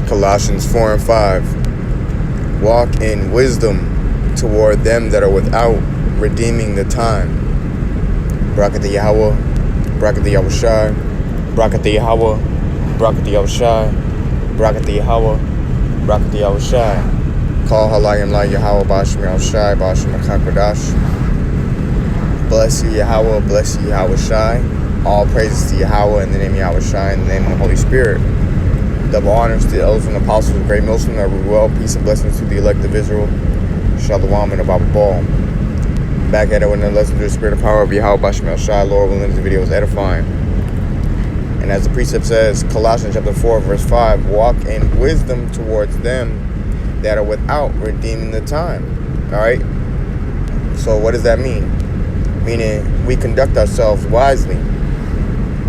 Colossians 4 and 5. Walk in wisdom toward them that are without, redeeming the time. Bracket the Yahweh, bracket the Yahushai, bracket the Yahweh, bracket the Yahushai, bracket the Yahweh, bracket the Yahushai. Call halayim la Yahweh b'ashem Yahushai b'ashem Mechakadash. Bless you Yahweh, bless you Yahushai. All praises to Yahweh in the name of Yahushai, in the name of the Holy Spirit. Double honors to the elders and apostles of Great Millstone that rule well. Peace and blessings to the elect of Israel. Shalom and Abba Ball. Back at it with another lesson through the spirit and power of Yahweh B'Shem El Shai. Lord willing, the video is edifying. And as the precept says, Colossians chapter 4, verse 5, walk in wisdom towards them that are without, redeeming the time. Alright? So what does that mean? Meaning we conduct ourselves wisely.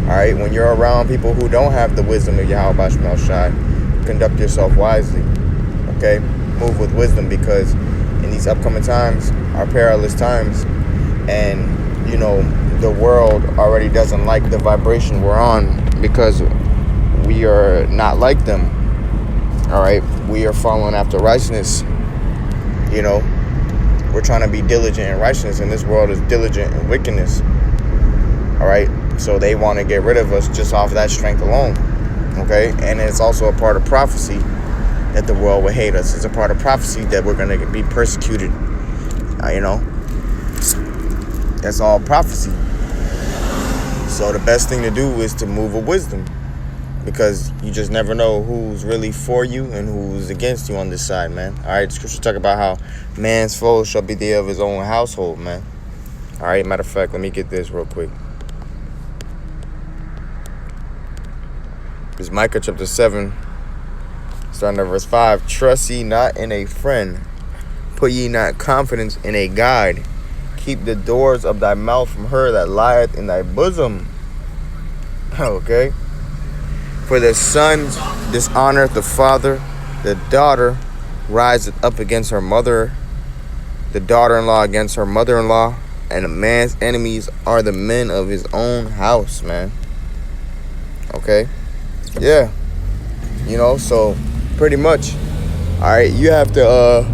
Alright? When you're around people who don't have the wisdom of Yahweh B'Shem El Shai, conduct yourself wisely. Okay? Move with wisdom, because in these upcoming times are perilous times, and you know the world already doesn't like the vibration we're on because we are not like them. All right, we are following after righteousness. You know, we're trying to be diligent in righteousness, and this world is diligent in wickedness. All right, so they want to get rid of us just off that strength alone. Okay, and it's also a part of prophecy that the world will hate us. It's a part of prophecy that we're going to be persecuted. You know, that's all prophecy. So the best thing to do is to move with wisdom, because you just never know who's really for you and who's against you on this side, man. All right, the scripture talk about how man's foe shall be the of his own household, man. All right, matter of fact, let me get this real quick. This is Micah chapter 7. Starting at verse 5, trust ye not in a friend, put ye not confidence in a guide. Keep the doors of thy mouth from her that lieth in thy bosom. Okay? For the son dishonoreth the father, the daughter riseth up against her mother, the daughter-in-law against her mother-in-law, and a man's enemies are the men of his own house, man. Okay? Yeah. You know, so pretty much, all right, you have to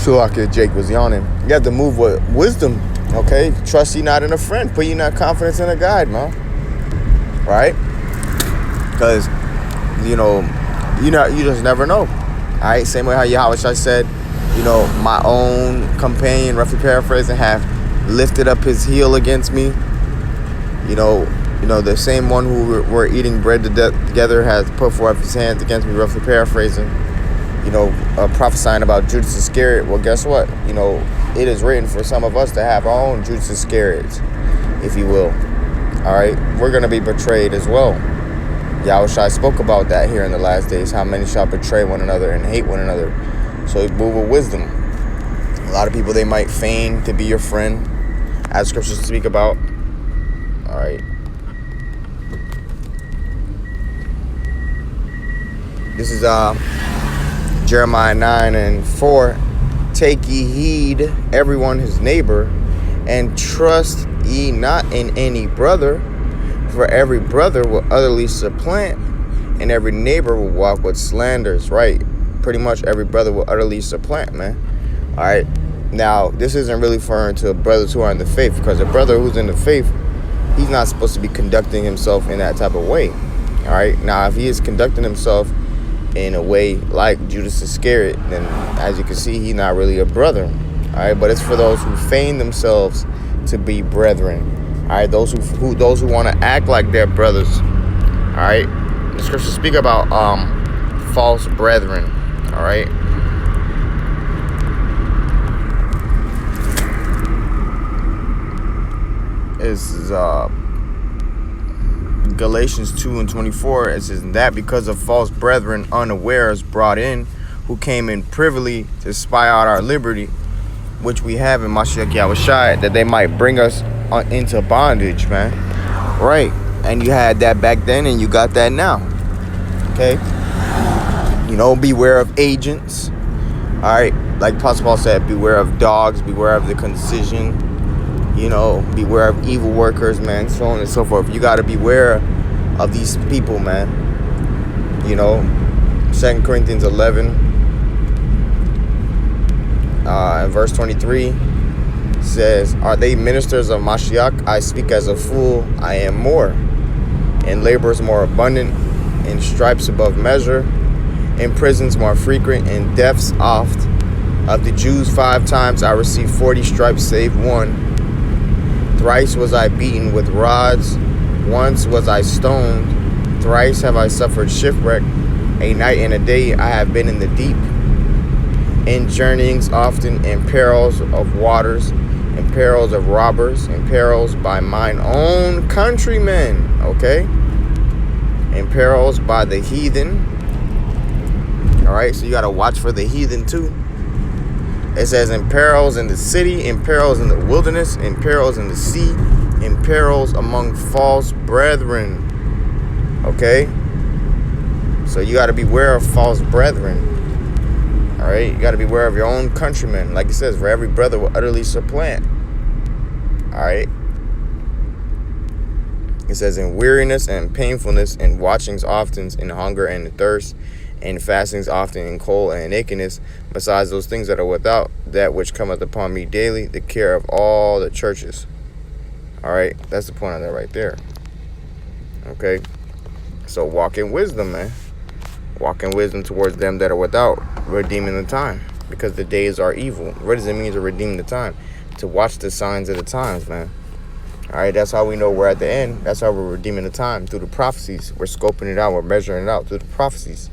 feel like Jake was yawning. You have to move with wisdom. Okay, trust ye not in a friend, put ye not confidence in a guide, man. Right? Because you just never know. All right, same way how Yahweh said, you know, my own companion, roughly paraphrasing, have lifted up his heel against me. You know, the same one who we're eating bread together has put forth his hands against me, roughly paraphrasing. You know, prophesying about Judas Iscariot. Well, guess what? You know, it is written for some of us to have our own Judas Iscariots, if you will. All right? We're going to be betrayed as well. Yahushua spoke about that here in the last days, how many shall betray one another and hate one another. So move with wisdom. A lot of people, they might feign to be your friend, as scriptures speak about. All right? This is Jeremiah 9 and 4. Take ye heed, everyone his neighbor, and trust ye not in any brother, for every brother will utterly supplant, and every neighbor will walk with slanders. Right? Pretty much every brother will utterly supplant, man. All right? Now, this isn't really referring to brothers who are in the faith, because a brother who's in the faith, he's not supposed to be conducting himself in that type of way. All right? Now, if he is conducting himself in a way like Judas Iscariot, then as you can see, he's not really a brother. All right, but it's for those who feign themselves to be brethren. All right, those who want to act like they're brothers. All right, the scriptures speak about false brethren. All right. This is Galatians 2 and 24, it says, that because of false brethren unawares brought in, who came in privily to spy out our liberty, which we have in Mashiach Yahushai, that they might bring us into bondage, man. Right. And you had that back then, and you got that now. Okay. You know, beware of agents. All right. Like Apostle Paul said, beware of dogs, beware of the concision. You know, beware of evil workers, man, so on and so forth. You got to beware of these people, man. You know, 2 Corinthians 11, verse 23 says, are they ministers of Mashiach? I speak as a fool, I am more. In labors more abundant, in stripes above measure, in prisons more frequent, in deaths oft. Of the Jews 5 times I received 40 stripes, save one. Thrice was I beaten with rods, once was I stoned, thrice have I suffered shipwreck, a night and a day I have been in the deep. In journeyings often, in perils of waters, in perils of robbers, in perils by mine own countrymen, okay? In perils by the heathen. All right, so you got to watch for the heathen too. It says in perils in the city, in perils in the wilderness, in perils in the sea, in perils among false brethren. Okay? So you got to beware of false brethren. All right? You got to beware of your own countrymen. Like it says, for every brother will utterly supplant. All right? It says in weariness and painfulness, in watchings often, in hunger and in thirst, in fastings often, in cold and in nakedness, besides those things that are without, that which cometh upon me daily, the care of all the churches. All right, that's the point of that right there. Okay, so walk in wisdom, man. Walk in wisdom towards them that are without, redeeming the time, because the days are evil. What does it mean to redeem the time? To watch the signs of the times, man. All right, that's how we know we're at the end. That's how we're redeeming the time, through the prophecies. We're scoping it out. We're measuring it out through the prophecies.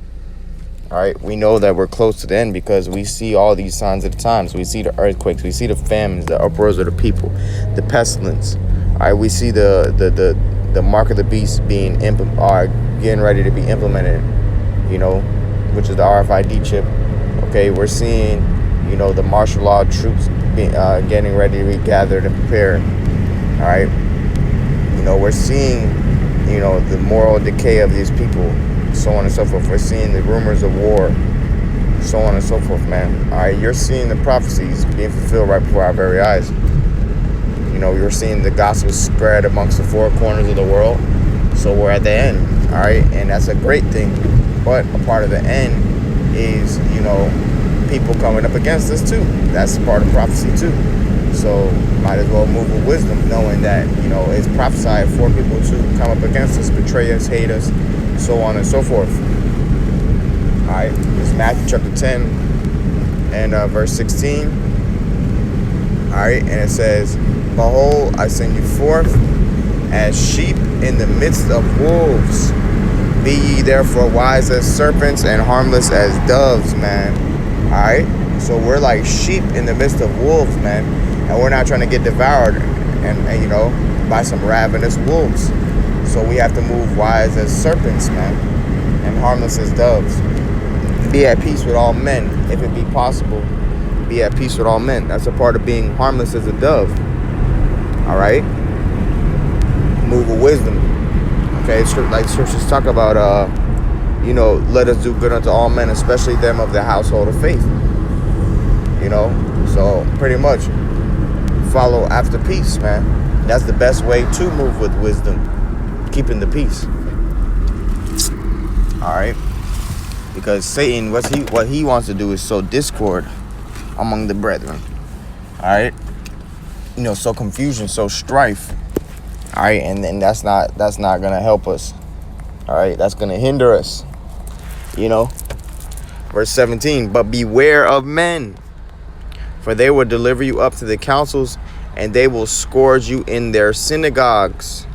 All right, we know that we're close to the end because we see all these signs of the times. We see the earthquakes, we see the famines, the uproars of the people, the pestilence. All right, we see the mark of the beast being getting ready to be implemented. You know, which is the RFID chip. Okay, we're seeing, you know, the martial law troops getting ready to be gathered and prepared. All right, you know, we're seeing, you know, the moral decay of these people. So on and so forth. We're seeing the rumors of war, so on and so forth, man. All right, you're seeing the prophecies being fulfilled right before our very eyes. You know, you're seeing the gospel spread amongst the 4 corners of the world. So we're at the end, all right? And that's a great thing. But a part of the end is, you know, people coming up against us too. That's part of prophecy too. So might as well move with wisdom, knowing that, you know, it's prophesied for people to come up against us, betray us, hate us, so on and so forth. All right, it's Matthew chapter 10 and verse 16. All right, and it says, behold, I send you forth as sheep in the midst of wolves. Be ye therefore wise as serpents and harmless as doves, man. All right, so we're like sheep in the midst of wolves, man, and we're not trying to get devoured and you know, by some ravenous wolves. So we have to move wise as serpents, man, and harmless as doves. Be at peace with all men, if it be possible. Be at peace with all men. That's a part of being harmless as a dove. All right? Move with wisdom. Okay, like scriptures talk about, you know, let us do good unto all men, especially them of the household of faith. You know, so pretty much follow after peace, man. That's the best way to move with wisdom. Keeping the peace. All right, because Satan, what he wants to do is sow discord among the brethren. All right, you know, sow confusion, sow strife. All right, and that's not gonna help us. All right, that's gonna hinder us. You know, verse 17. But beware of men, for they will deliver you up to the councils, and they will scourge you in their synagogues.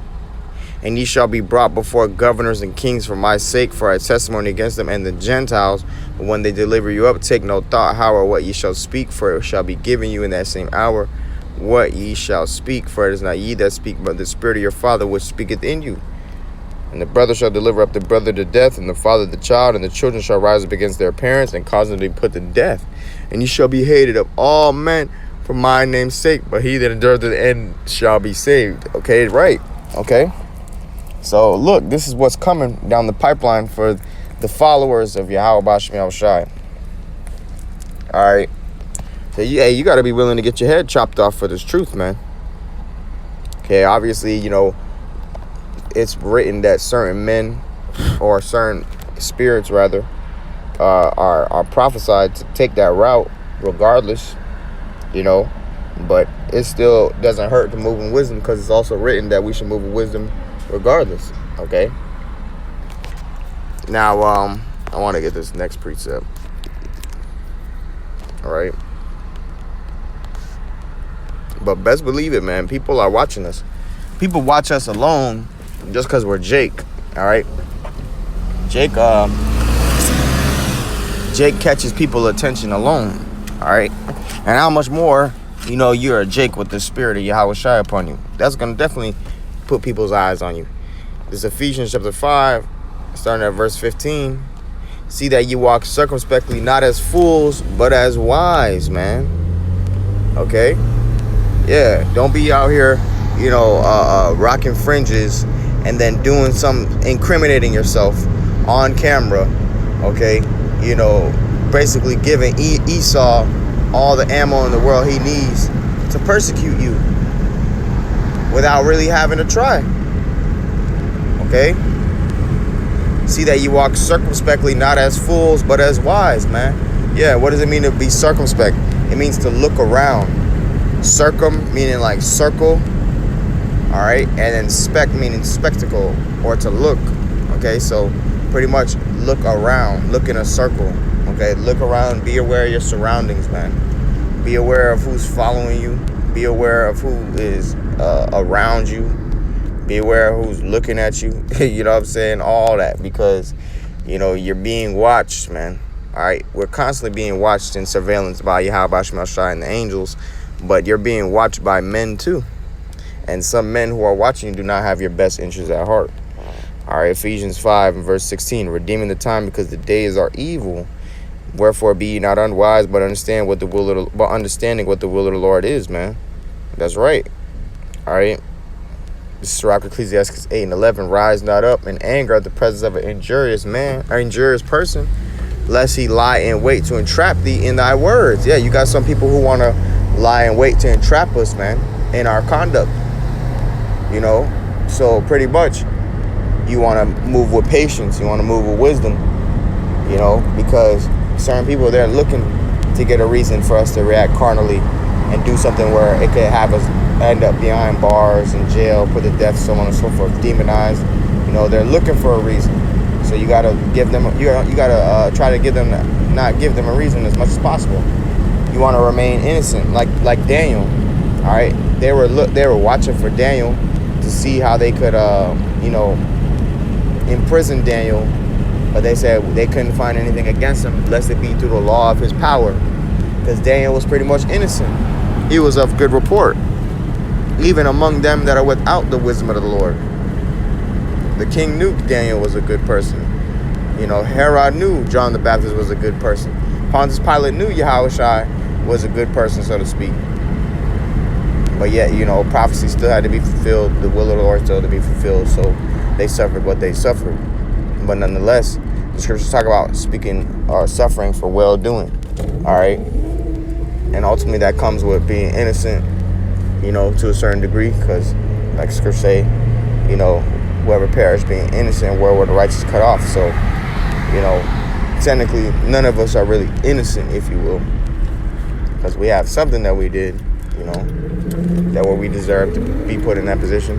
And ye shall be brought before governors and kings for my sake, for a testimony against them and the Gentiles. But when they deliver you up, take no thought how or what ye shall speak, for it shall be given you in that same hour what ye shall speak. For it is not ye that speak, but the Spirit of your Father which speaketh in you. And the brother shall deliver up the brother to death, and the father the child, and the children shall rise up against their parents, and cause them to be put to death. And ye shall be hated of all men for my name's sake, but he that endureth to the end shall be saved. Okay, right. Okay. So, look, this is what's coming down the pipeline for the followers of Yahweh Bashim Yahushai. All right. So, you got to be willing to get your head chopped off for this truth, man. Okay, obviously, you know, it's written that certain men or certain spirits rather, are prophesied to take that route regardless, but it still doesn't hurt to move in wisdom, because it's also written that we should move in wisdom regardless. Okay. Now, I want to get this next precept. All right. But best believe it, man. People are watching us. People watch us alone just because we're Jake. All right. Jake catches people's attention alone. All right. And how much more, you're a Jake with the spirit of Yahweh Shai upon you. That's going to definitely put people's eyes on you. This is Ephesians chapter 5, starting at verse 15. See that you walk circumspectly, not as fools, but as wise, man. Okay? Yeah, don't be out here, rocking fringes and then doing incriminating yourself on camera, okay? Basically giving Esau all the ammo in the world he needs to persecute you without really having to try, okay? See that you walk circumspectly, not as fools, but as wise, man. Yeah, what does it mean to be circumspect? It means to look around. Circum meaning like circle, all right? And then spec meaning spectacle, or to look, okay? So pretty much look around, look in a circle, okay? Look around, be aware of your surroundings, man. Be aware of who's following you. Be aware of who is around you. Be aware of who's looking at you. You know what I'm saying? All that, because, you're being watched, man. All right? We're constantly being watched in surveillance by Yahweh Shai and the angels, but you're being watched by men too. And some men who are watching you do not have your best interests at heart. All right, Ephesians 5 and verse 16, redeeming the time because the days are evil. Wherefore be ye not unwise, but understanding what the will of the Lord is, man. That's right. All right. This is Sirach, Ecclesiastes 8 and 11. Rise not up in anger at the presence of an injurious person, lest he lie in wait to entrap thee in thy words. Yeah, you got some people who want to lie in wait to entrap us, man, in our conduct. So pretty much you want to move with patience. You want to move with wisdom, because certain people, they're looking to get a reason for us to react carnally and do something where it could have us end up behind bars, in jail, put to death, so on and so forth, demonized. They're looking for a reason. So you gotta give them. You gotta try to not give them a reason as much as possible. You want to remain innocent, like Daniel. All right, they were watching for Daniel to see how they could, imprison Daniel, but they said they couldn't find anything against him, lest it be through the law of his power, because Daniel was pretty much innocent. He was of good report, even among them that are without the wisdom of the Lord. The king knew Daniel was a good person. Herod knew John the Baptist was a good person. Pontius Pilate knew Yahweh Shai was a good person, so to speak. But yet, prophecy still had to be fulfilled. The will of the Lord still had to be fulfilled. So they suffered what they suffered. But nonetheless, the scriptures talk about speaking or suffering for well-doing. All right? And ultimately that comes with being innocent, to a certain degree. Because like scriptures say, whoever perished being innocent, where were the righteous cut off? So, technically none of us are really innocent, if you will. Because we have something that we did, that where we deserve to be put in that position.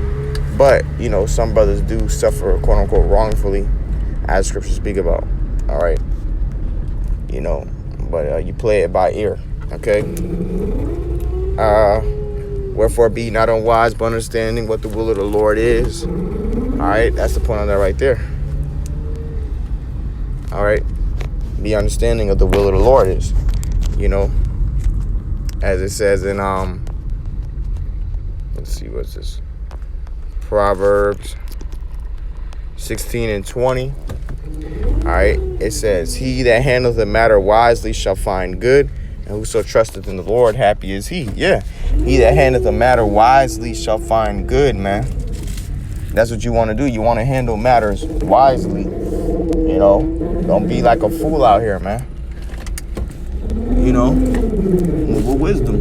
But, some brothers do suffer, quote unquote, wrongfully, as scriptures speak about. All right. But you play it by ear. Okay. Wherefore be not unwise, but understanding what the will of the Lord is. All right. That's the point on that right there. All right. Be understanding of the will of the Lord is, as it says in, let's see, what's this? Proverbs 16 and 20. All right. It says, he that handleth the matter wisely shall find good, and whoso trusteth in the Lord, happy is he. Yeah. He that handleth the matter wisely shall find good, man. That's what you want to do. You want to handle matters wisely. Don't be like a fool out here, man. Move with wisdom.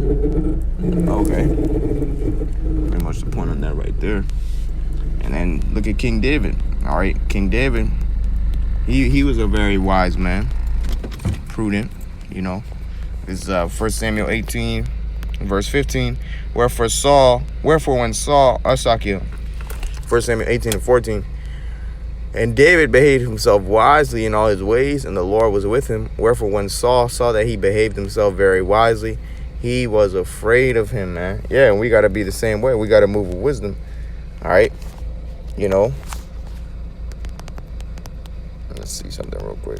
Okay. Pretty much the point on that right there. And then look at King David. All right, King David, He was a very wise man, prudent, you know. This is 1 Samuel 18, verse 15. Wherefore when Saul, Asakiel, 1 Samuel 18 and 14. And David behaved himself wisely in all his ways, and the Lord was with him. Wherefore when Saul saw that he behaved himself very wisely, he was afraid of him, man. Yeah, and we got to be the same way. We got to move with wisdom, all right? You know? Let's see something real quick.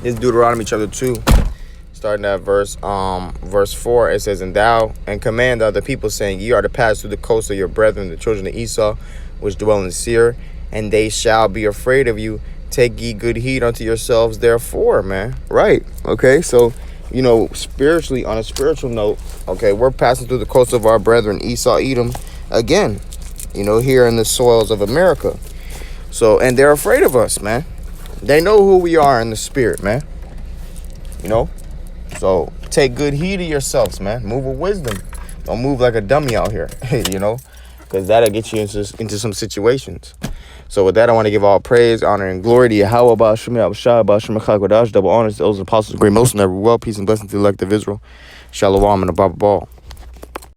It's Deuteronomy chapter 2, starting at verse 4. It says, and command other people, saying, ye are to pass through the coast of your brethren, the children of Esau, which dwell in Seir, and they shall be afraid of you. Take ye good heed unto yourselves, therefore, man. Right. Okay. So, you know, spiritually, on a spiritual note, okay, we're passing through the coast of our brethren, Esau, Edom, again, you know, here in the soils of America. So, and they're afraid of us, man. They know who we are in the spirit, man. You know? So take good heed of yourselves, man. Move with wisdom. Don't move like a dummy out here, you know? Because that'll get you into some situations. So with that, I want to give all praise, honor, and glory to Yahweh, Ba'ashim, Abashai, Ba'ashim, Chagwadash, double honors to those apostles, great most, and every well, peace and blessing to the elect of Israel. Shalom and above all.